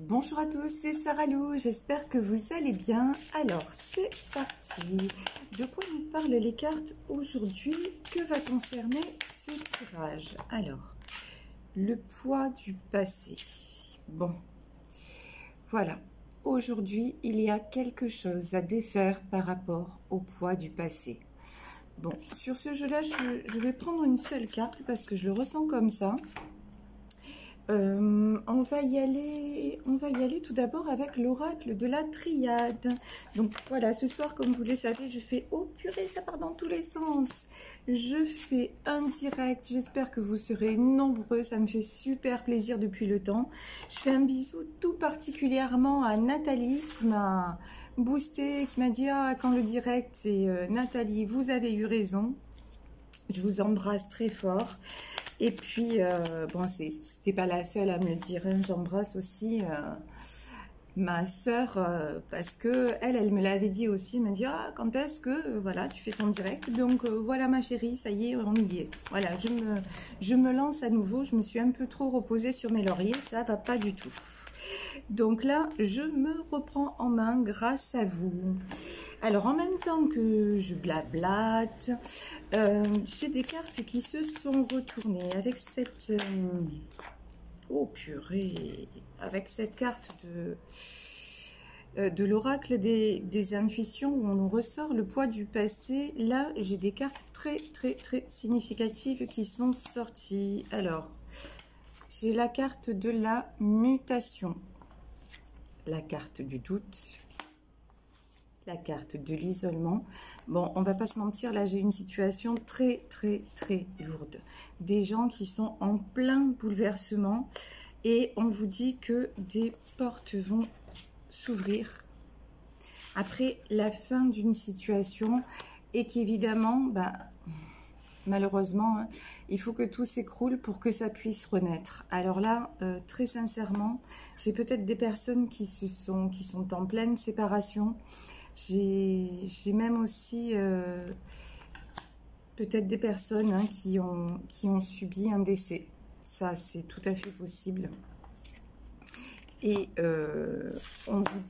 Bonjour à tous, c'est Sarah Lou, j'espère que vous allez bien. Alors, c'est parti. De quoi nous parlent les cartes aujourd'hui? Que va concerner ce tirage? Alors, le poids du passé. Bon, voilà. Aujourd'hui, il y a quelque chose à défaire par rapport au poids du passé. Bon, sur ce jeu-là, je vais prendre une seule carte parce que je le ressens comme ça. On va y aller tout d'abord avec l'oracle de la triade. Donc voilà, ce soir, comme vous le savez, je fais... Oh purée, ça part dans tous les sens. Je fais un direct, j'espère que vous serez nombreux, ça me fait super plaisir depuis le temps. Je fais un bisou tout particulièrement à Nathalie qui m'a boosté, qui m'a dit « Ah, quand le direct, et Nathalie, vous avez eu raison ». Je vous embrasse très fort. Et puis, bon, c'était pas la seule à me le dire, hein. J'embrasse aussi ma sœur, parce que elle me l'avait dit aussi, elle m'a dit, ah, quand est-ce que, voilà, tu fais ton direct, donc voilà ma chérie, ça y est, on y est. Voilà, je me lance à nouveau, je me suis un peu trop reposée sur mes lauriers, ça va pas du tout. Donc là, je me reprends en main grâce à vous. Alors, en même temps que je blablate, j'ai des cartes qui se sont retournées avec cette... oh purée! Avec cette carte de l'oracle des intuitions où on nous ressort le poids du passé. Là, j'ai des cartes très significatives qui sont sorties. Alors, j'ai la carte de la mutation, la carte du doute, la carte de l'isolement. Bon, on va pas se mentir, là j'ai une situation très lourde. Des gens qui sont en plein bouleversement et on vous dit que des portes vont s'ouvrir après la fin d'une situation et qu'évidemment, bah, malheureusement, hein, il faut que tout s'écroule pour que ça puisse renaître. Alors là, très sincèrement, j'ai peut-être des personnes qui sont en pleine séparation. J'ai même aussi peut-être des personnes, hein, qui ont subi un décès. Ça, c'est tout à fait possible. Et on vous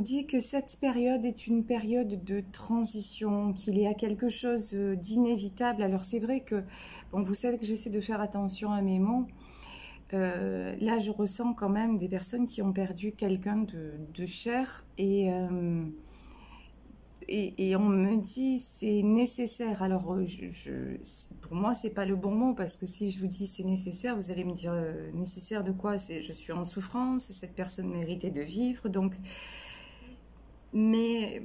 dit que cette période est une période de transition, qu'il y a quelque chose d'inévitable. Alors c'est vrai que, bon, vous savez que j'essaie de faire attention à mes mots. Là, je ressens quand même des personnes qui ont perdu quelqu'un de cher et on me dit c'est nécessaire. Alors, pour moi, c'est pas le bon mot parce que si je vous dis c'est nécessaire, vous allez me dire nécessaire de quoi? Je suis en souffrance, cette personne méritait de vivre, donc. Mais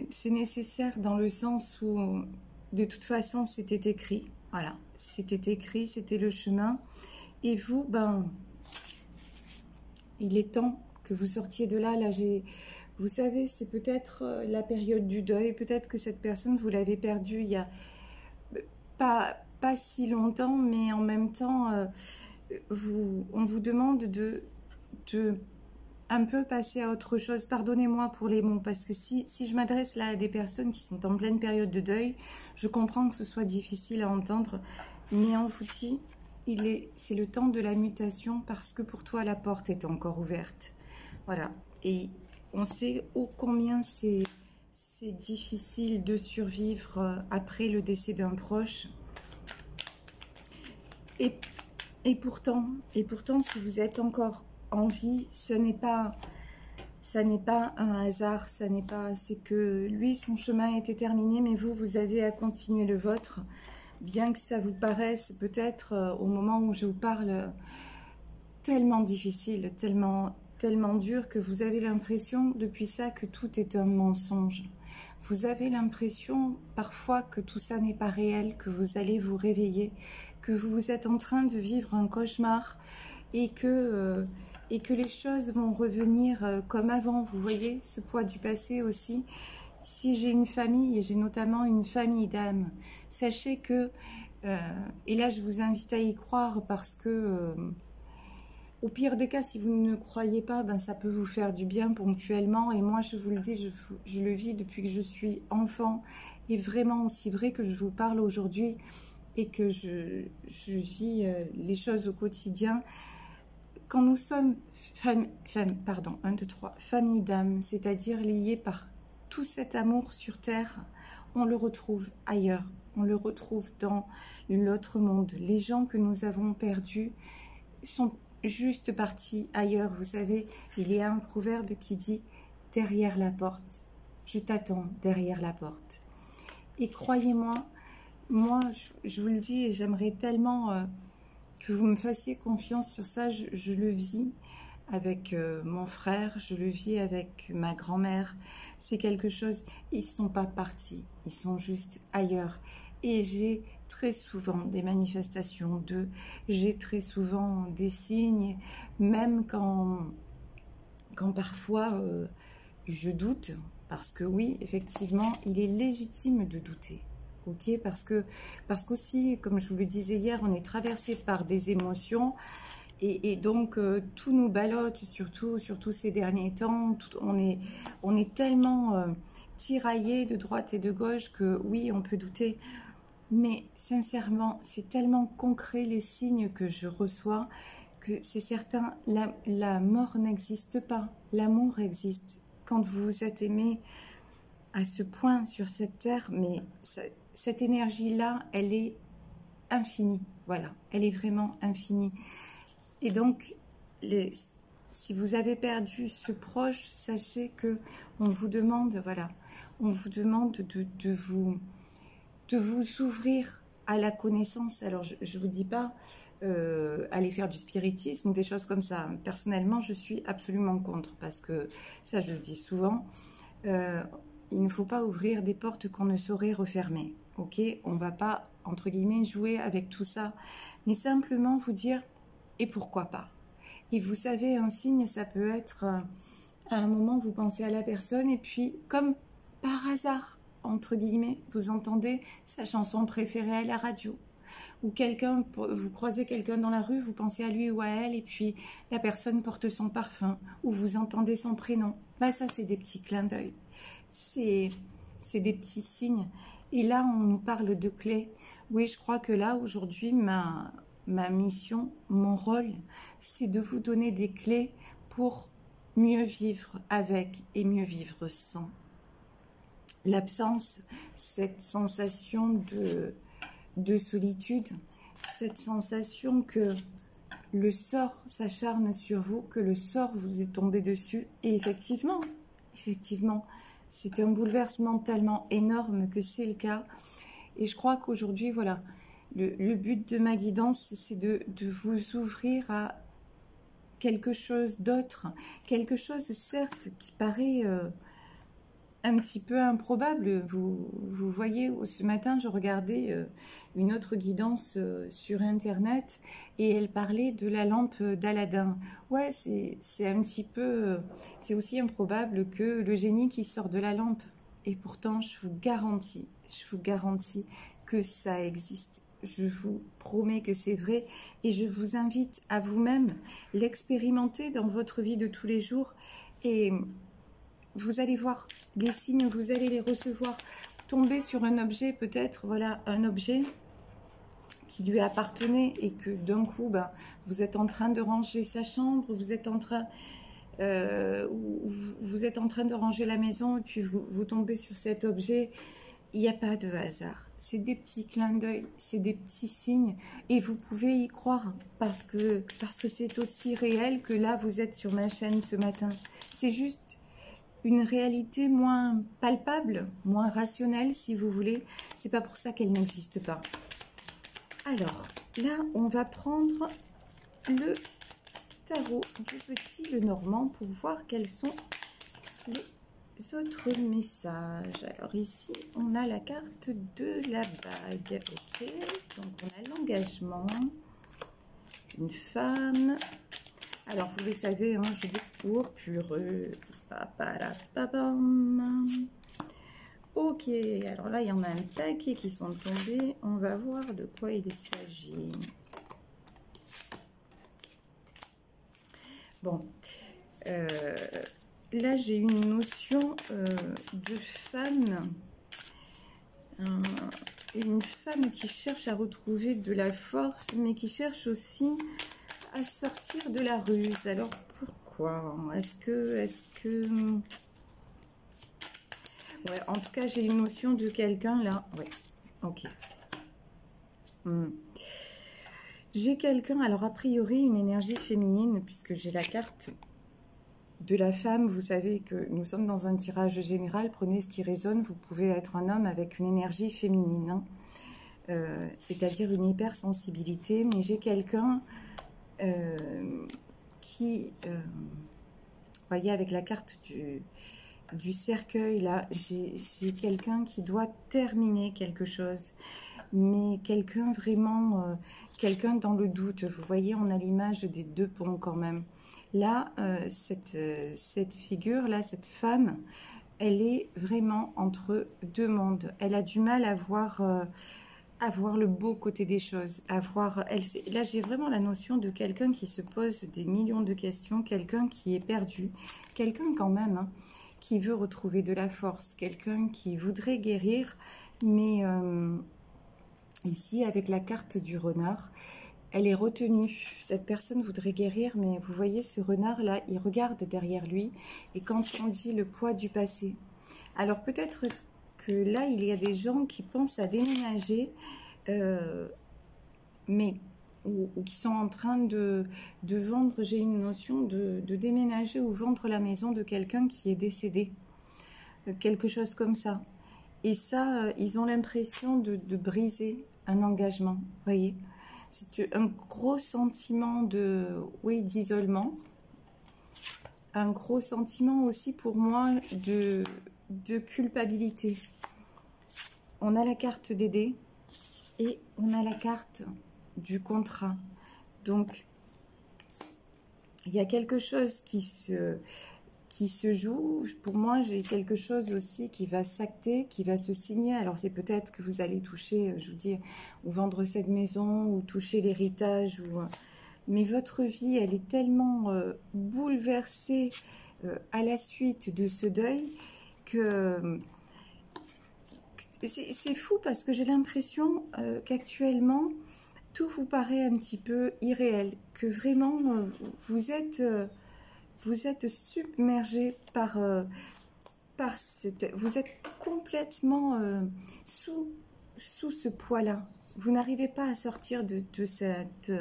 c'est nécessaire dans le sens où, de toute façon, c'était écrit. Voilà, c'était écrit, c'était le chemin. Et vous, ben, il est temps que vous sortiez de là. Là, vous savez, c'est peut-être la période du deuil. Peut-être que cette personne, vous l'avez perdue il y a pas si longtemps, mais en même temps, on vous demande de un peu passer à autre chose. Pardonnez-moi pour les mots, parce que si je m'adresse là à des personnes qui sont en pleine période de deuil, je comprends que ce soit difficile à entendre, mais on vous dit... c'est le temps de la mutation parce que pour toi la porte est encore ouverte. Voilà. Et on sait combien c'est difficile de survivre après le décès d'un proche. Et pourtant, si vous êtes encore en vie, ça n'est pas un hasard, c'est que lui, son chemin a été terminé, mais vous avez à continuer le vôtre. Bien que ça vous paraisse peut-être au moment où je vous parle tellement difficile, tellement dur que vous avez l'impression depuis ça que tout est un mensonge. Vous avez l'impression parfois que tout ça n'est pas réel, que vous allez vous réveiller, que vous êtes en train de vivre un cauchemar et que les choses vont revenir comme avant. Vous voyez, ce poids du passé aussi. Si j'ai une famille, et j'ai notamment une famille d'âmes, sachez que, et là je vous invite à y croire parce que, au pire des cas, si vous ne croyez pas, ben ça peut vous faire du bien ponctuellement. Et moi je vous le dis, je le vis depuis que je suis enfant. Et vraiment aussi vrai que je vous parle aujourd'hui, et que je vis les choses au quotidien, quand nous sommes famille d'âme, c'est-à-dire liées par tout cet amour sur terre, on le retrouve ailleurs, on le retrouve dans l'autre monde. Les gens que nous avons perdus sont juste partis ailleurs. Vous savez, il y a un proverbe qui dit « derrière la porte, je t'attends derrière la porte ». Et croyez-moi, moi, je vous le dis, et j'aimerais tellement que vous me fassiez confiance sur ça. Je le vis avec mon frère, je le vis avec ma grand-mère. C'est quelque chose, ils ne sont pas partis, ils sont juste ailleurs. Et j'ai très souvent des manifestations d'eux, j'ai très souvent des signes, même quand parfois je doute, parce que oui, effectivement, il est légitime de douter. Ok, parce qu'aussi, comme je vous le disais hier, on est traversé par des émotions et donc tout nous ballotte, surtout ces derniers temps. On est tellement tiraillé de droite et de gauche que oui, on peut douter. Mais sincèrement, c'est tellement concret les signes que je reçois que c'est certain, la mort n'existe pas, l'amour existe. Quand vous vous êtes aimé à ce point sur cette terre, mais cette énergie-là, elle est infinie, voilà, elle est vraiment infinie. Et donc, si vous avez perdu ce proche, sachez que on vous demande, voilà, on vous demande de vous ouvrir à la connaissance. Alors, je ne vous dis pas aller faire du spiritisme ou des choses comme ça. Personnellement, je suis absolument contre, parce que ça, je le dis souvent, il ne faut pas ouvrir des portes qu'on ne saurait refermer. Ok, on ne va pas, entre guillemets, jouer avec tout ça, mais simplement vous dire, et pourquoi pas. Et vous savez, un signe, ça peut être, à un moment, vous pensez à la personne, et puis, comme par hasard, entre guillemets, vous entendez sa chanson préférée à la radio. Ou vous croisez quelqu'un dans la rue, vous pensez à lui ou à elle, et puis la personne porte son parfum, ou vous entendez son prénom. Bah, ça, c'est des petits clins d'œil. C'est des petits signes. Et là, on nous parle de clés. Oui, je crois que là, aujourd'hui, ma mission, mon rôle, c'est de vous donner des clés pour mieux vivre avec et mieux vivre sans. L'absence, cette sensation de solitude, cette sensation que le sort s'acharne sur vous, que le sort vous est tombé dessus. Et effectivement, c'est un bouleversement tellement énorme que c'est le cas. Et je crois qu'aujourd'hui, voilà, le but de ma guidance, c'est de vous ouvrir à quelque chose d'autre, quelque chose certes qui paraît un petit peu improbable. Vous voyez, ce matin, je regardais une autre guidance sur Internet et elle parlait de la lampe d'Aladin. Ouais, c'est un petit peu... c'est aussi improbable que le génie qui sort de la lampe. Et pourtant, je vous garantis que ça existe. Je vous promets que c'est vrai et je vous invite à vous-même l'expérimenter dans votre vie de tous les jours et... vous allez voir les signes, vous allez les recevoir. Tomber sur un objet, peut-être, voilà, un objet qui lui appartenait et que d'un coup, ben, vous êtes en train de ranger sa chambre, vous êtes en train de ranger la maison et puis vous tombez sur cet objet. Il n'y a pas de hasard. C'est des petits clins d'œil, c'est des petits signes et vous pouvez y croire parce que c'est aussi réel que là, vous êtes sur ma chaîne ce matin. C'est juste une réalité moins palpable, moins rationnelle si vous voulez. C'est pas pour ça qu'elle n'existe pas. Alors, là, on va prendre le tarot du petit Lenormand pour voir quels sont les autres messages. Alors ici, on a la carte de la bague. Ok, donc on a l'engagement, une femme. Alors, vous le savez, hein, je dis oh purée. Ok, alors là, il y en a un paquet qui sont tombés. On va voir de quoi il s'agit. Bon, là, j'ai une notion de femme. une femme qui cherche à retrouver de la force, mais qui cherche aussi à sortir de la ruse. Alors, pourquoi? Est-ce que... Ouais, en tout cas, j'ai une notion de quelqu'un là. Ouais, ok. J'ai quelqu'un, alors a priori, une énergie féminine, puisque j'ai la carte de la femme. Vous savez que nous sommes dans un tirage général. Prenez ce qui résonne. Vous pouvez être un homme avec une énergie féminine, hein. C'est-à-dire une hypersensibilité. Mais j'ai quelqu'un qui... voyez, avec la carte du cercueil, là, j'ai quelqu'un qui doit terminer quelque chose, mais quelqu'un vraiment, quelqu'un dans le doute. Vous voyez, on a l'image des deux ponts quand même. Là, cette figure-là, cette femme, elle est vraiment entre deux mondes. Elle a du mal à voir le beau côté des choses. Là, j'ai vraiment la notion de quelqu'un qui se pose des millions de questions, quelqu'un qui est perdu, quelqu'un quand même, hein, qui veut retrouver de la force, quelqu'un qui voudrait guérir, mais ici, avec la carte du renard, elle est retenue. Cette personne voudrait guérir, mais vous voyez ce renard-là, il regarde derrière lui, et quand on dit le poids du passé, alors peut-être que là, il y a des gens qui pensent à déménager, mais ou qui sont en train de vendre, j'ai une notion de déménager ou vendre la maison de quelqu'un qui est décédé, quelque chose comme ça. Et ça, ils ont l'impression de briser un engagement, vous voyez. C'est un gros sentiment d'isolement, un gros sentiment aussi pour moi de culpabilité. On a la carte des dés et on a la carte du contrat. Donc, il y a quelque chose qui se joue. Pour moi, j'ai quelque chose aussi qui va s'acter, qui va se signer. Alors, c'est peut-être que vous allez toucher, je vous dis, ou vendre cette maison, ou toucher l'héritage. Mais votre vie, elle est tellement bouleversée à la suite de ce deuil que... C'est fou parce que j'ai l'impression qu'actuellement, tout vous paraît un petit peu irréel, que vraiment vous êtes submergé par cette... Vous êtes complètement sous ce poids-là. Vous n'arrivez pas à sortir de cet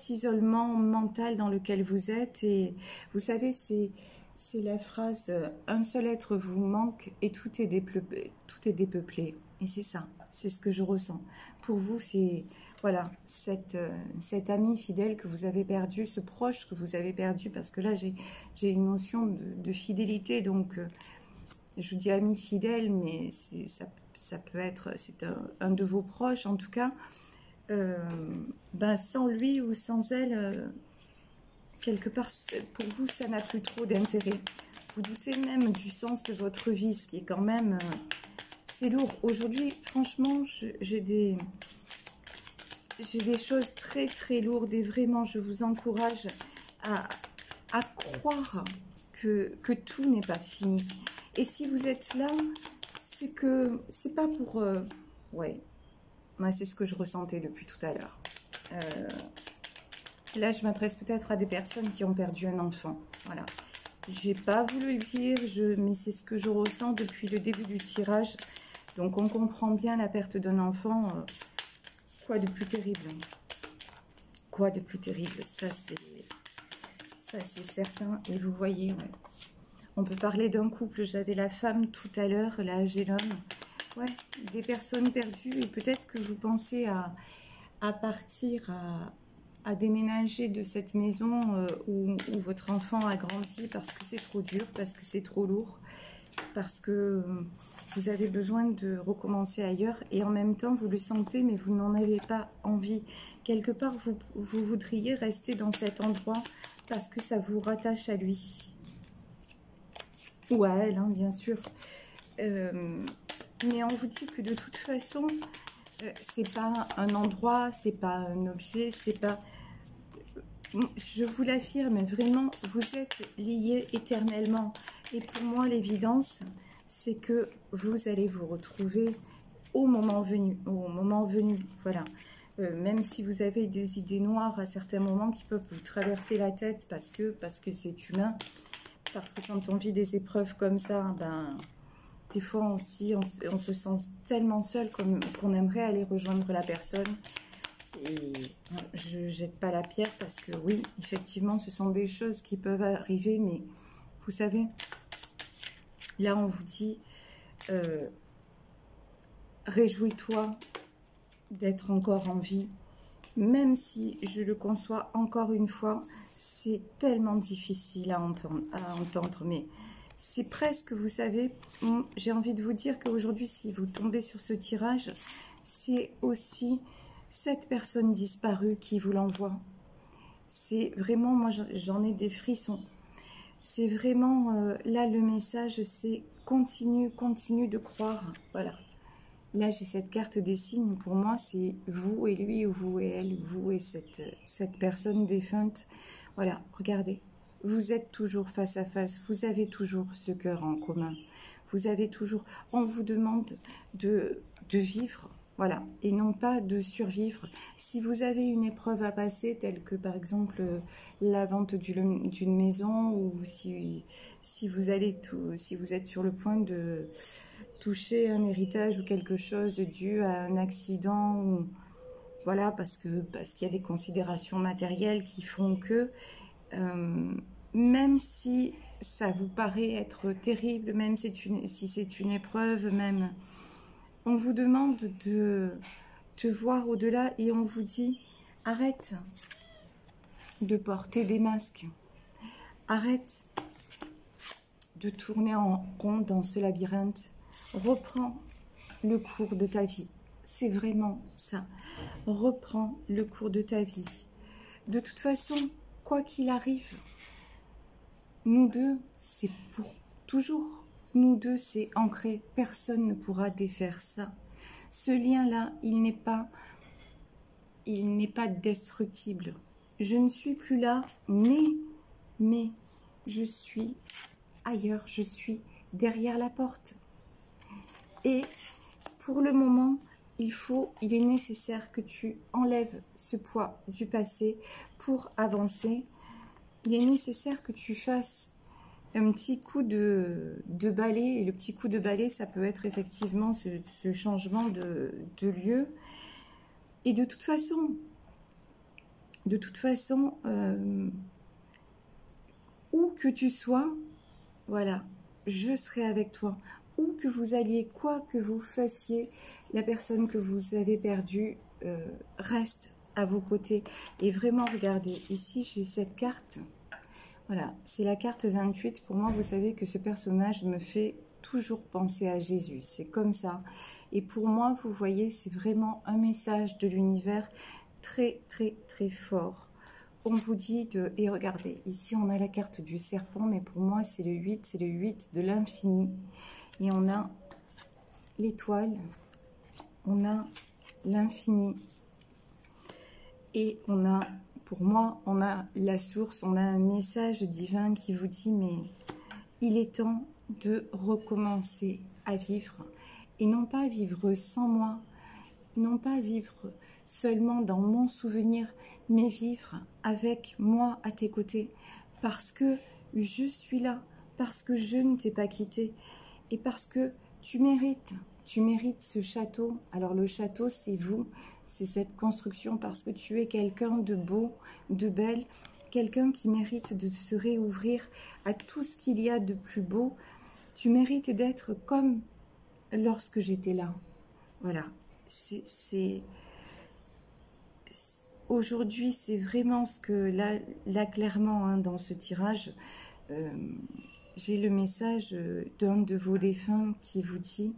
isolement mental dans lequel vous êtes. Et vous savez, c'est la phrase « Un seul être vous manque et tout est dépeuplé ». Et c'est ça, c'est ce que je ressens. Pour vous, c'est voilà, cet ami fidèle que vous avez perdu, ce proche que vous avez perdu, parce que là, j'ai une notion de fidélité, donc je vous dis ami fidèle, mais ça peut être, c'est un de vos proches en tout cas. Sans lui ou sans elle, quelque part, pour vous, ça n'a plus trop d'intérêt. Vous doutez même du sens de votre vie, ce qui est quand même... c'est lourd. Aujourd'hui, franchement, j'ai des choses très très lourdes et vraiment, je vous encourage à croire que tout n'est pas fini. Et si vous êtes là, c'est que c'est pas pour... ouais, c'est ce que je ressentais depuis tout à l'heure. Là, je m'adresse peut-être à des personnes qui ont perdu un enfant. Voilà. J'ai pas voulu le dire, mais c'est ce que je ressens depuis le début du tirage. Donc, on comprend bien la perte d'un enfant. Quoi de plus terrible? Quoi de plus terrible? Ça, c'est certain. Et vous voyez, ouais. On peut parler d'un couple. J'avais la femme tout à l'heure. Là, j'ai l'homme. Ouais, des personnes perdues. Et peut-être que vous pensez à partir, à déménager de cette maison où votre enfant a grandi parce que c'est trop dur, parce que c'est trop lourd, parce que vous avez besoin de recommencer ailleurs et en même temps vous le sentez mais vous n'en avez pas envie. Quelque part vous voudriez rester dans cet endroit parce que ça vous rattache à lui. Ou à elle, hein, bien sûr. Mais on vous dit que de toute façon, c'est pas un endroit, c'est pas un objet, c'est pas... Je vous l'affirme, vraiment, vous êtes liés éternellement. Et pour moi, l'évidence, c'est que vous allez vous retrouver au moment venu, voilà. Même si vous avez des idées noires à certains moments qui peuvent vous traverser la tête parce que c'est humain, parce que quand on vit des épreuves comme ça, ben, des fois aussi on se sent tellement seul qu'on aimerait aller rejoindre la personne. Et je jette pas la pierre parce que oui, effectivement, ce sont des choses qui peuvent arriver, mais vous savez, là on vous dit, réjouis-toi d'être encore en vie, même si je le conçois encore une fois, c'est tellement difficile à entendre, mais c'est presque, vous savez, j'ai envie de vous dire qu'aujourd'hui, si vous tombez sur ce tirage, c'est aussi cette personne disparue qui vous l'envoie. C'est vraiment, moi j'en ai des frissons. C'est vraiment, là le message, c'est continue de croire, voilà. Là, j'ai cette carte des signes. Pour moi, c'est vous et lui, ou vous et elle, vous et cette personne défunte. Voilà, regardez. Vous êtes toujours face à face. Vous avez toujours ce cœur en commun. Vous avez toujours... On vous demande de vivre, voilà, et non pas de survivre. Si vous avez une épreuve à passer, telle que, par exemple, la vente d'une maison, ou si vous êtes sur le point de toucher un héritage ou quelque chose dû à un accident, ou voilà, parce qu'il y a des considérations matérielles qui font que même si ça vous paraît être terrible, même si c'est une épreuve, même on vous demande de voir au-delà et on vous dit arrête de porter des masques, arrête de tourner en rond dans ce labyrinthe. Reprends le cours de ta vie. C'est vraiment ça. Reprends le cours de ta vie. De toute façon, quoi qu'il arrive, nous deux, c'est pour toujours. Nous deux, c'est ancré. Personne ne pourra défaire ça. Ce lien-là, il n'est pas destructible. Je ne suis plus là, mais je suis ailleurs. Je suis derrière la porte. Et pour le moment, il est nécessaire que tu enlèves ce poids du passé pour avancer. Il est nécessaire que tu fasses un petit coup de balai. Et le petit coup de balai, ça peut être effectivement ce changement de lieu. Et de toute façon, où que tu sois, voilà, je serai avec toi. Où que vous alliez, quoi que vous fassiez, la personne que vous avez perdue reste à vos côtés. Et vraiment, regardez, ici j'ai cette carte. Voilà, c'est la carte 28. Pour moi, vous savez que ce personnage me fait toujours penser à Jésus. C'est comme ça. Et pour moi, vous voyez, c'est vraiment un message de l'univers très, très, très fort. On vous dit de... Et regardez, ici, on a la carte du serpent, mais pour moi, c'est le 8 de l'infini. Et on a l'étoile, on a l'infini. Et on a... Pour moi, on a la source, on a un message divin qui vous dit, mais il est temps de recommencer à vivre. Et non pas vivre sans moi, non pas vivre seulement dans mon souvenir, mais vivre avec moi à tes côtés. Parce que je suis là, parce que je ne t'ai pas quitté. Et parce que tu mérites ce château. Alors le château, c'est vous. C'est cette construction parce que tu es quelqu'un de beau, de belle, quelqu'un qui mérite de se réouvrir à tout ce qu'il y a de plus beau. Tu mérites d'être comme lorsque j'étais là. Voilà. Aujourd'hui, c'est vraiment ce que là clairement, hein, dans ce tirage, j'ai le message d'un de vos défunts qui vous dit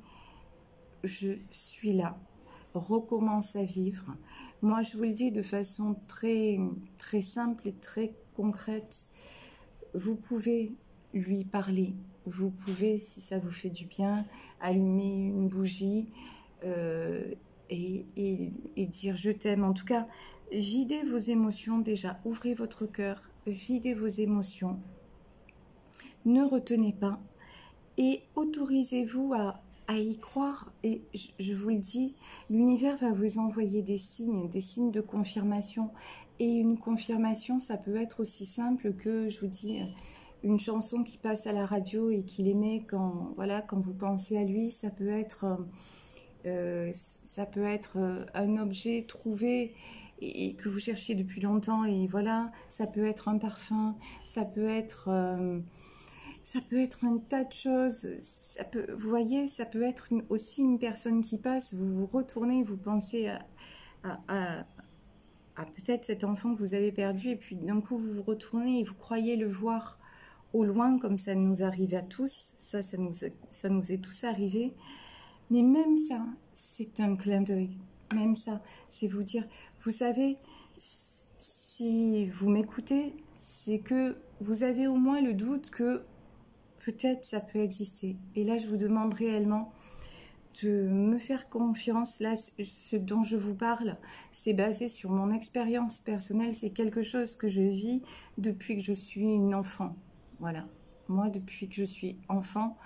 « Je suis là ». Recommence à vivre. Moi, je vous le dis de façon très, très simple et très concrète. Vous pouvez lui parler. Vous pouvez, si ça vous fait du bien, allumer une bougie et dire « je t'aime ». En tout cas, videz vos émotions déjà. Ouvrez votre cœur. Videz vos émotions. Ne retenez pas. Et autorisez-vous à y croire. Et je vous le dis, l'univers va vous envoyer des signes de confirmation. Et une confirmation, ça peut être aussi simple que, je vous dis, une chanson qui passe à la radio et qu'il aimait quand, voilà, quand vous pensez à lui. Ça peut être un objet trouvé et que vous cherchiez depuis longtemps. Et voilà, ça peut être un parfum, ça peut être un tas de choses. Vous voyez, ça peut être aussi une personne qui passe. Vous vous retournez, vous pensez à peut-être cet enfant que vous avez perdu, et puis d'un coup vous vous retournez et vous croyez le voir au loin, comme ça nous arrive à tous. Ça nous est tous arrivé. Mais même ça, c'est un clin d'œil. Même ça, c'est vous dire, vous savez, si vous m'écoutez, c'est que vous avez au moins le doute que peut-être ça peut exister. Et là, je vous demande réellement de me faire confiance. Là, ce dont je vous parle, c'est basé sur mon expérience personnelle. C'est quelque chose que je vis depuis que je suis une enfant. Voilà. Moi, depuis que je suis enfant,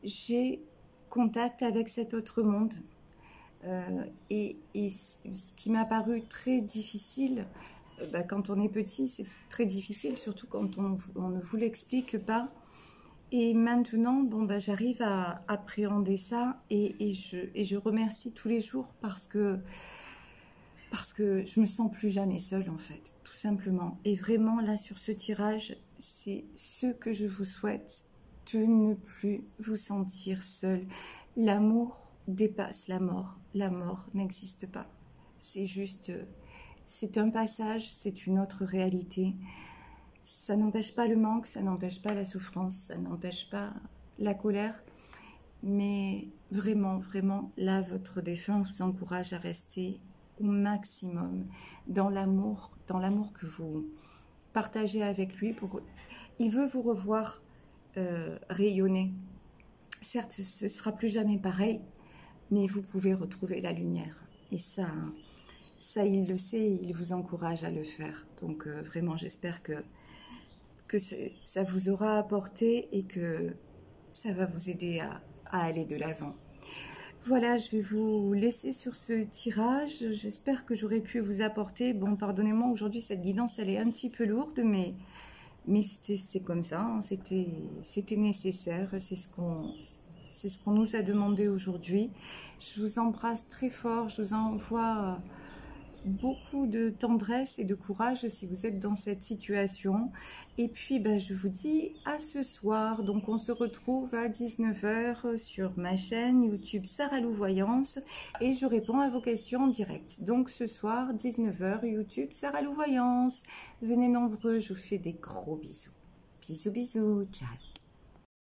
j'ai contact avec cet autre monde. Et ce qui m'a paru très difficile, quand on est petit, c'est très difficile, surtout quand on ne vous l'explique pas. Et maintenant, j'arrive à appréhender ça et je remercie tous les jours parce que je me sens plus jamais seule, en fait, tout simplement. Et vraiment, là, sur ce tirage, c'est ce que je vous souhaite, de ne plus vous sentir seule. L'amour dépasse la mort. La mort n'existe pas. C'est juste, c'est un passage, c'est une autre réalité. Ça n'empêche pas le manque, ça n'empêche pas la souffrance, ça n'empêche pas la colère. Mais vraiment, vraiment, là, votre défunt vous encourage à rester au maximum dans l'amour que vous partagez avec lui. Il veut vous revoir rayonner. Certes, ce ne sera plus jamais pareil, mais vous pouvez retrouver la lumière. Et ça, il le sait et il vous encourage à le faire. Donc vraiment, j'espère que ça vous aura apporté et que ça va vous aider à aller de l'avant. Voilà, je vais vous laisser sur ce tirage. J'espère que j'aurai pu vous apporter. Bon, pardonnez-moi, aujourd'hui, cette guidance, elle est un petit peu lourde, mais c'est comme ça, hein, c'était nécessaire. C'est ce qu'on nous a demandé aujourd'hui. Je vous embrasse très fort. Je vous envoie beaucoup de tendresse et de courage si vous êtes dans cette situation. Et puis je vous dis à ce soir. Donc on se retrouve à 19 h sur ma chaîne YouTube Sarah Lou Voyance et je réponds à vos questions en direct. Donc ce soir 19 h YouTube Sarah Lou Voyance. Venez nombreux, je vous fais des gros bisous. Bisous bisous, ciao.